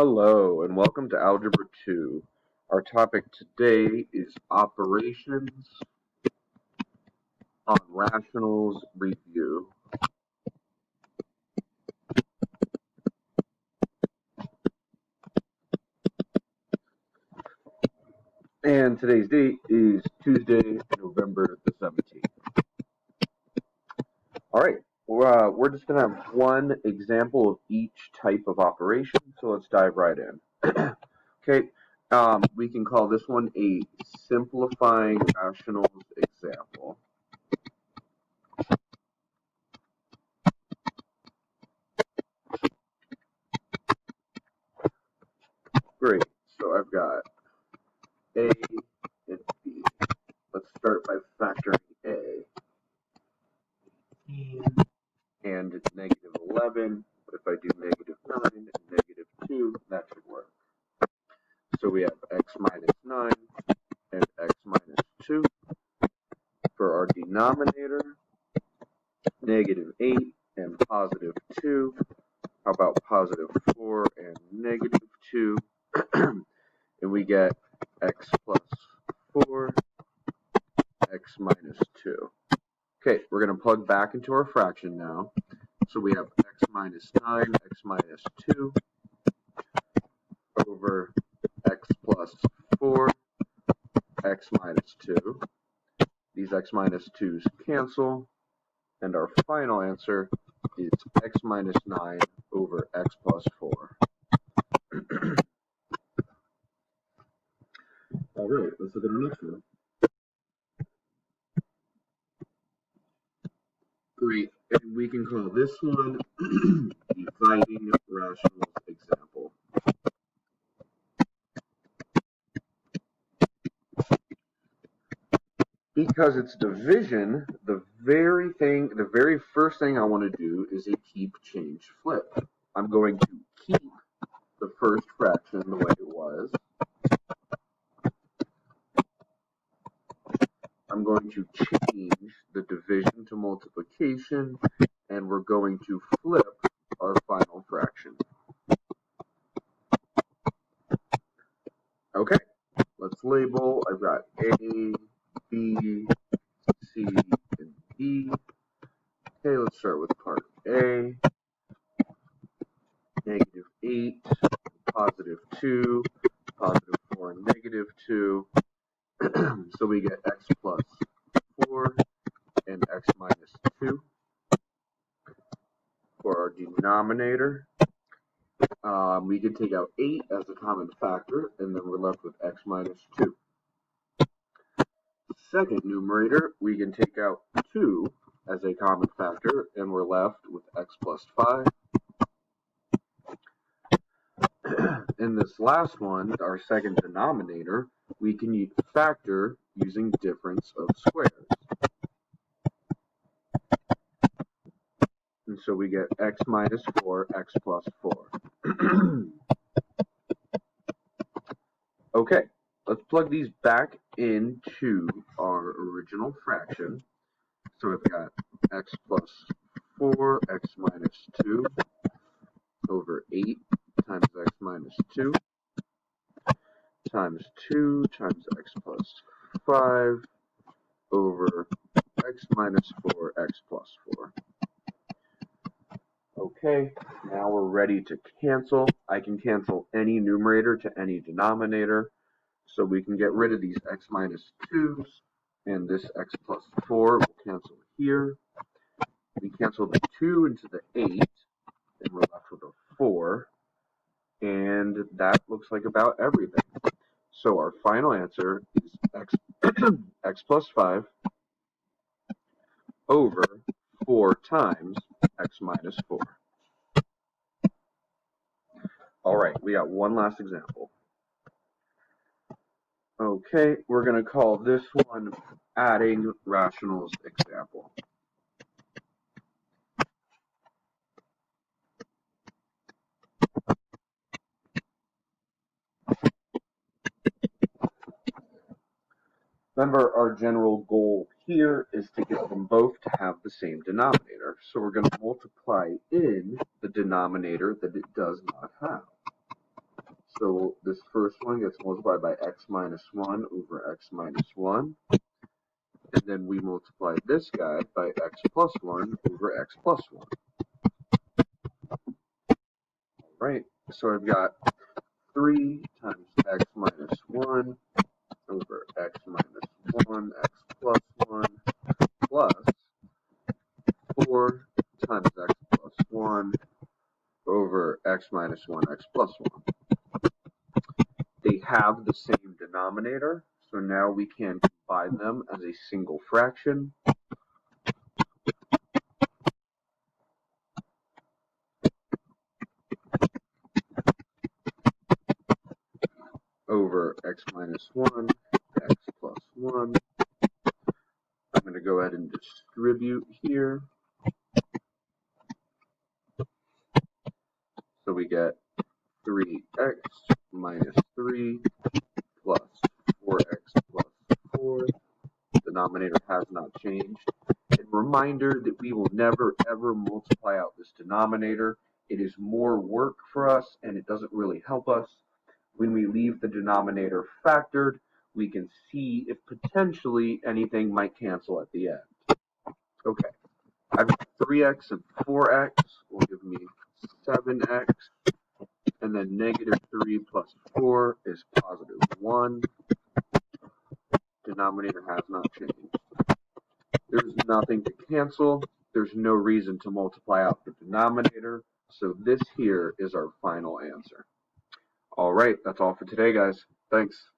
Hello and welcome to Algebra 2. Our topic today is operations on rationals review. And today's date is Tuesday, November the 17th. Alright, we're just going to have one example of each type of operation, so let's dive right in. Okay, we can call this one a simplifying rationals example. Great, so I've got A and B. Let's start by factoring A. And it's negative 11. But if I do negative 9 and negative 2, that should work. So we have x minus 9 and x minus 2. For our denominator, negative 8 and positive 2. How about positive 4 and negative 2? And we get x plus 4, x minus 2. Okay, we're going to plug back into our fraction now. So we have x minus 9, x minus 2 over x plus 4, x minus 2. These x minus 2's cancel, and our final answer is x minus 9 over x plus 4. All right, let's look at our next one. Great, and we can call this one dividing rationals example. Because it's division, the very first thing I want to do is a keep, change, flip. I'm going to keep the first fraction the way it was. I'm going to change the division to multiplication, and we're going to flip our final fraction. Okay, let's label. I've got A, B, C, and D. Okay, let's start with part A. Negative 8, positive 2, positive 4, and negative 2. So we get x plus 4 and x minus 2. For our denominator, we can take out 8 as a common factor, and then we're left with x minus 2. Second numerator, we can take out 2 as a common factor, and we're left with x plus 5. In this last one, our second denominator, we can factor using difference of squares. And so we get x minus 4, x plus 4. Okay, let's plug these back into our original fraction. So we've got x plus 4, x minus 2 over 8 times x minus 2 times 2 times x plus 5 over x minus 4, x plus 4. Okay, now we're ready to cancel. I can cancel any numerator to any denominator. So we can get rid of these x minus 2's, and this x plus 4 will cancel here. We cancel the 2 into the 8, and we're left with a 4. And that looks like about everything. So our final answer is x plus 5 over 4 times x minus 4. All right, we got one last example. Okay, we're going to call this one adding rationals example. Remember, our general goal here is to get them both to have the same denominator. So we're going to multiply in the denominator that it does not have. So this first one gets multiplied by x minus 1 over x minus 1. And then we multiply this guy by x plus 1 over x plus 1. Right, so I've got 3 times x minus 1 over x minus 1, x plus 1, plus 4 times x plus 1 over x minus 1, x plus 1. They have the same denominator, so now we can combine them as a single fraction. Over x minus 1, x plus 1. I'm going to go ahead and distribute here. So we get 3x minus 3 plus 4x plus 4. Denominator has not changed. And reminder that we will never ever multiply out this denominator. It is more work for us and it doesn't really help us. When we leave the denominator factored, we can see if potentially anything might cancel at the end. Okay, I've got 3x and 4x will give me 7x, and then negative 3 plus 4 is positive 1. Denominator has not changed. There's nothing to cancel. There's no reason to multiply out the denominator. So this here is our final answer. All right, that's all for today, guys. Thanks.